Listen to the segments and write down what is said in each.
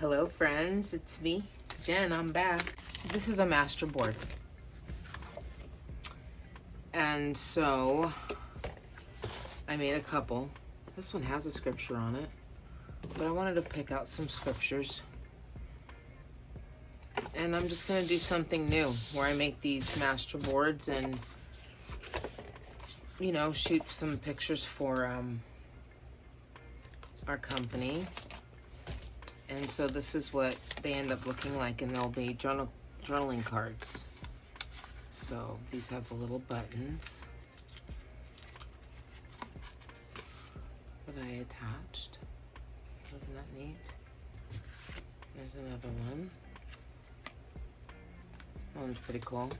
Hello friends, it's me, Jen, I'm back. This is a master board. And so, I made a couple. This one has a scripture on it, but I wanted to pick out some scriptures. And I'm just gonna do something new, where I make these master boards and, you know, shoot some pictures for our company. And so this is what they end up looking like, and they'll be journaling cards. So these have the little buttons that I attached. So isn't that neat? There's another one. That one's pretty cool.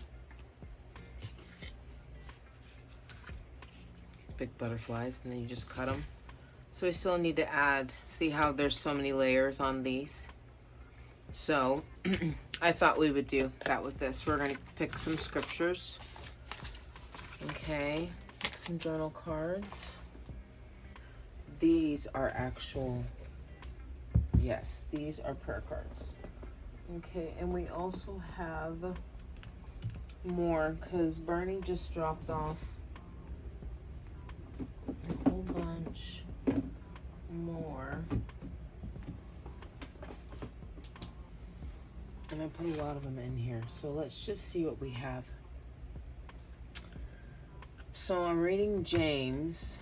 These big butterflies, and then you just cut them. So we still need to add, see how there's so many layers on these. So I thought we would do that with this. We're going to pick some scriptures. Okay, pick some journal cards. These are actual, yes, these are prayer cards. Okay, and we also have more because Bernie just dropped off a whole bunch more. And I put a lot of them in here. So let's just see what we have. So I'm reading James,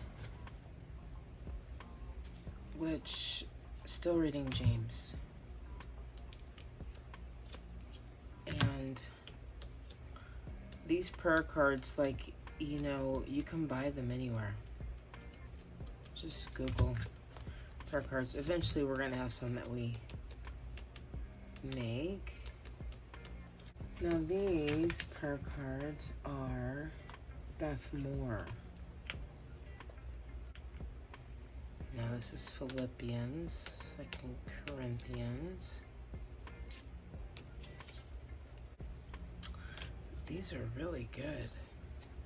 which, still reading James. And these prayer cards, like, you know, you can buy them anywhere. Just Google prayer cards. Eventually we're gonna have some that we make. Now these prayer cards are Beth Moore. Now this is Philippians, 2 Corinthians. These are really good.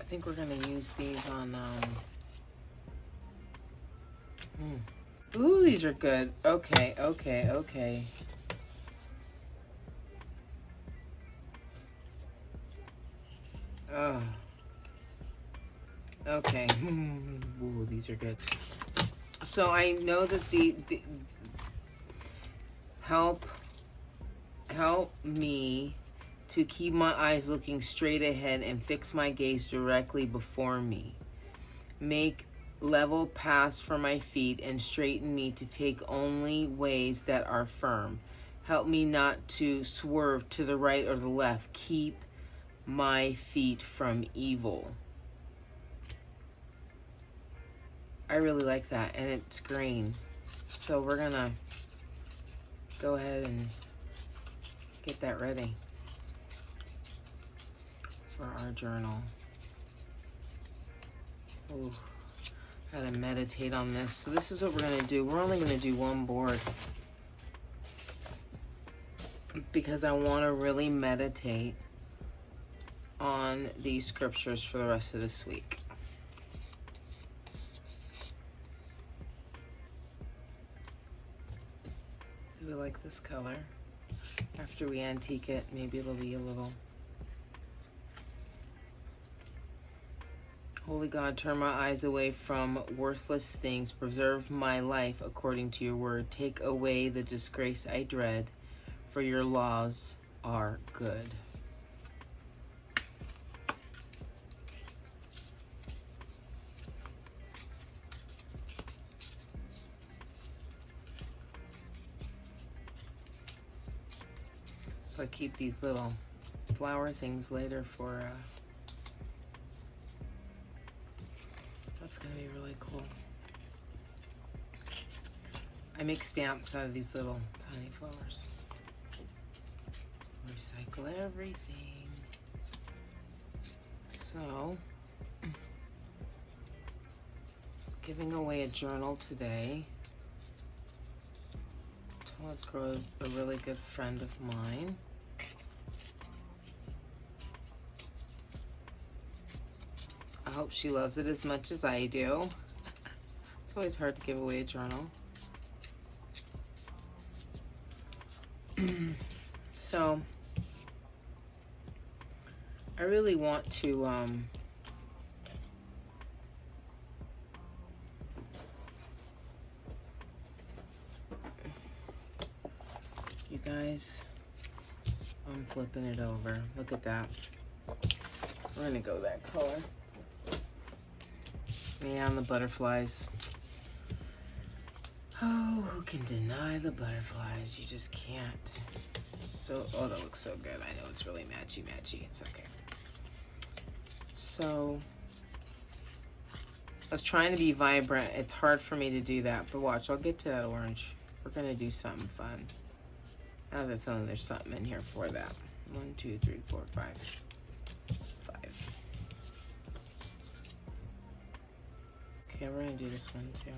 I think we're gonna use these on Ooh, these are good. Okay, okay, okay. Oh. Okay. Ooh, these are good. So I know that the help me to keep my eyes looking straight ahead and fix my gaze directly before me. Make level paths for my feet and straighten me to take only ways that are firm. Help me not to swerve to the right or the left. Keep my feet from evil. I really like that, and it's green. So we're gonna go ahead and get that ready for our journal. Ooh, gotta meditate on this. So this is what we're gonna do. We're only gonna do one board because I wanna really meditate on these scriptures for the rest of this week. Do we like this color? After we antique it, maybe it'll be a little. Holy God, turn my eyes away from worthless things. Preserve my life according to your word. Take away the disgrace I dread, for your laws are good. So I keep these little flower things later for, that's gonna be really cool. I make stamps out of these little tiny flowers. Recycle everything. So, giving away a journal today to a really good friend of mine. I hope she loves it as much as I do. It's always hard to give away a journal. So I really want to you guys, I'm flipping it over. Look at that. We're gonna go that color. Yeah, and the butterflies. Oh, who can deny the butterflies? You just can't. So, oh, that looks so good. I know it's really matchy-matchy. It's okay. So, I was trying to be vibrant. It's hard for me to do that, but watch, I'll get to that orange. We're gonna do something fun. I have a feeling there's something in here for that. 1, 2, 3, 4, 5. 5. Okay, we're gonna do this one too.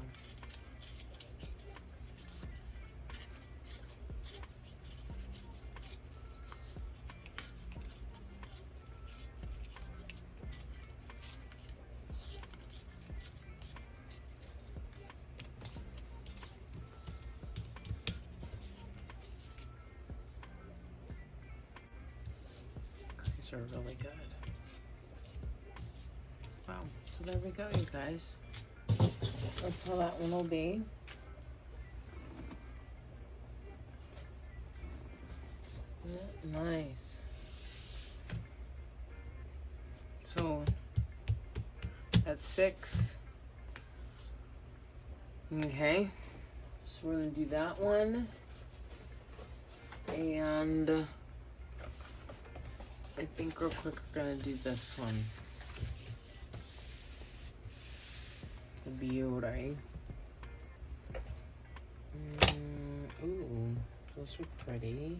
These are really good. Wow, so there we go, you guys. That's how that one will be. Nice. So that's 6. Okay, so we're gonna do that one, and I think real quick we're gonna do this one. The beauty. Ooh, those are pretty.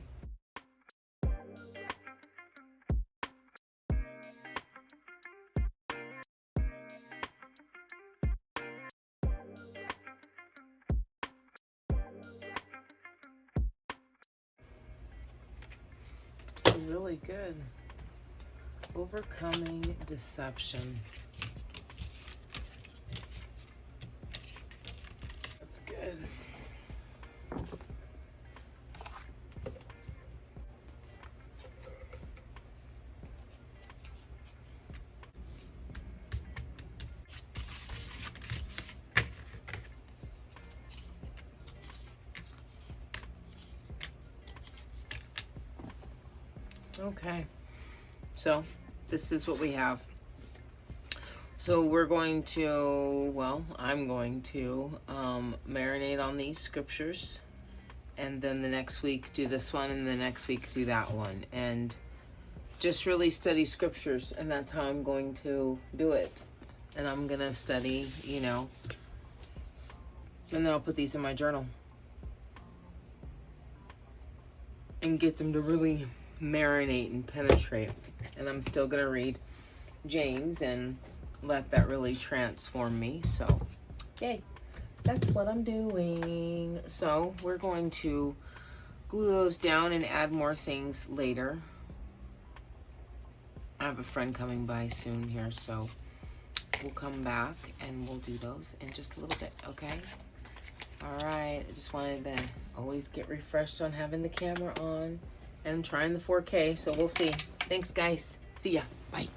It's really good. Overcoming deception. That's good. Okay, so this is what we have. So we're going to, well, I'm going to marinate on these scriptures, and then the next week do this one, and the next week do that one, and just really study scriptures, and that's how I'm going to do it. And I'm gonna study, you know, and then I'll put these in my journal and get them to really marinate and penetrate. And I'm still gonna read James and let that really transform me. So yay, that's what I'm doing. So we're going to glue those down and add more things later. I have a friend coming by soon here, so we'll come back and we'll do those in just a little bit, okay? All right, I just wanted to always get refreshed on having the camera on and trying the 4K, so we'll see. Thanks, guys. See ya. Bye.